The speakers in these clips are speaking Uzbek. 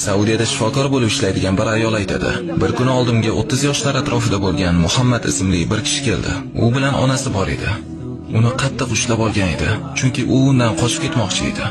Saudiyada shifokor bo'lib ishlaydigan bir ayol aytadi. Bir kuni oldimga 30 yoshlar atrofida bo'lgan Muhammad ismli bir kishi keldi. U bilan onasi bor edi. Uni qattiq ushlab olgan edi, chunki u undan qochib ketmoqchi edi.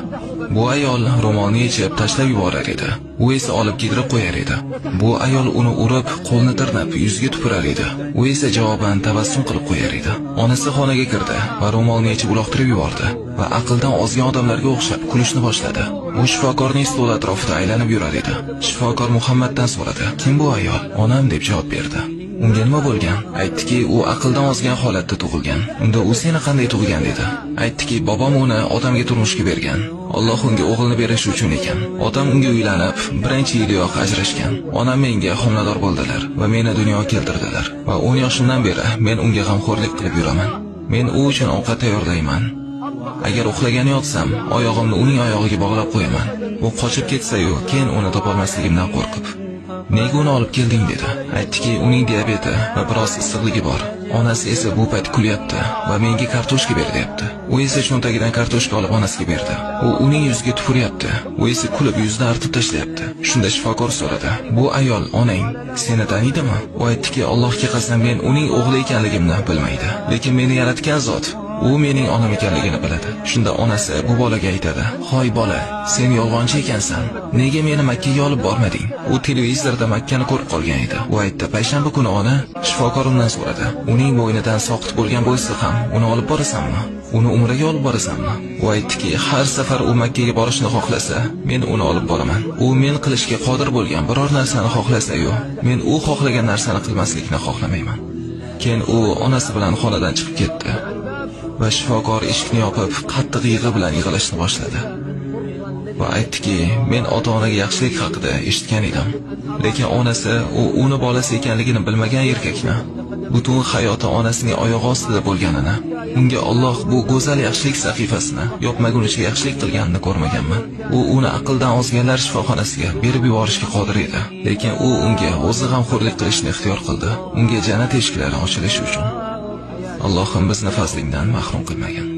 Bu ayol ro'molni yechib tashlab yuborar edi. U esa olib kiydirib qo'yar edi. Bu ayol uni urib, qo'lni tirnab, yuziga tupurar edi. U esa javoban tabassum qilib qo'yar edi. Onasi xonaga kirdi va ro'molni yechib uloqtirib yubordi va aqldan ozgan odamlarga o'xshab kulishni boshladi. U shifokorning stoli atrofida aylanib yurar edi. Shifokor Muhammaddan so'radi: "Kim bu ayol?" "Onam" deb javob berdi. Unga nima bo'lgan? Aytdiki, u aqldan ozgan holatda tug'ilgan. Unda u seni qanday tug'ilgan dedi. Aytdiki, bobom uni otamga turmushga bergan. Alloh unga o'g'ilni berish uchun ekan. Otam unga uylanib, birinchi yiliyoq ajrashgan. Onam menga homilador bo'ldilar va meni dunyoga keltirdilar. Va 10 yoshimdan beri men unga g'amxo'rlik qilib yuraman. Men u uchun ovqat tayyorlayman. Agar uxlagani yotsam, oyog'imni uning oyog'iga bog'lab qo'yaman. U qochib ketsa-yu, keyin uni topolmasligimdan qo'rqib, "Nega uni olib kelding?" dedi. Aytdiki, uning diabeti va biroz issiqligi bor. Onasi esa bu payt kulyapti va menga kartoshka ber deyapti. U esa cho'ntagidan kartoshka olib onasiga berdi. U uning yuziga tupuryapti. U esa kulib yuzidan artib tashlayapti. Shunda shifokor so'radi: "Bu ayol onang seni tanidimi?" U aytdiki, "Allohga qasam, men uning o'g'li ekanligimni bilmaydi, lekin meni yaratgan zot u mening onam ekanligini biladi." Shunda onasi bu bolaga aytadi: "Hoy bola, sen yolg'onchi ekansan. Nega meni Makkaga olib bormading?" U televizorda Makkani ko'rib qolgan edi. U aytdi: "Payshanba kuni ona." Shifokor undan so'radi: "Uning bo'ynidan soqit bo'lgan bo'lsa ham, uni olib borasanmi? Uni umraga olib borasanmi?" U aytdiki, "Har safar u Makkaga borishni xohlasa, men uni olib boraman. U men qilishga qodir bo'lgan biror narsani xohlasa-yu, men u xohlagan narsani qilmaslikni xohlamayman." Keyin u onasi bilan xonadan chiqib ketdi va shifokor eshikni yopib, qattiq yig'i bilan yig'lashni boshladi. Va aytdiki, "Men ota-onaga yaxshilik haqida eshitgan edim, lekin onasi uni bolasi ekanligini bilmagan erkakni, butun hayoti onasining oyog'i ostida bo'lganini, unga Alloh bu go'zal yaxshilik sahifasini yopmagunicha yaxshilik qilganini ko'rmaganman. U uni aqldan ozganlar shifoxonasiga berib yuborishga qodir edi, lekin u unga o'zi g'amxo'rlik qilishni ixtiyor qildi, unga jannat eshiklari ochilishi uchun. Allohim bizni fazlingdan mahrum qilmagan."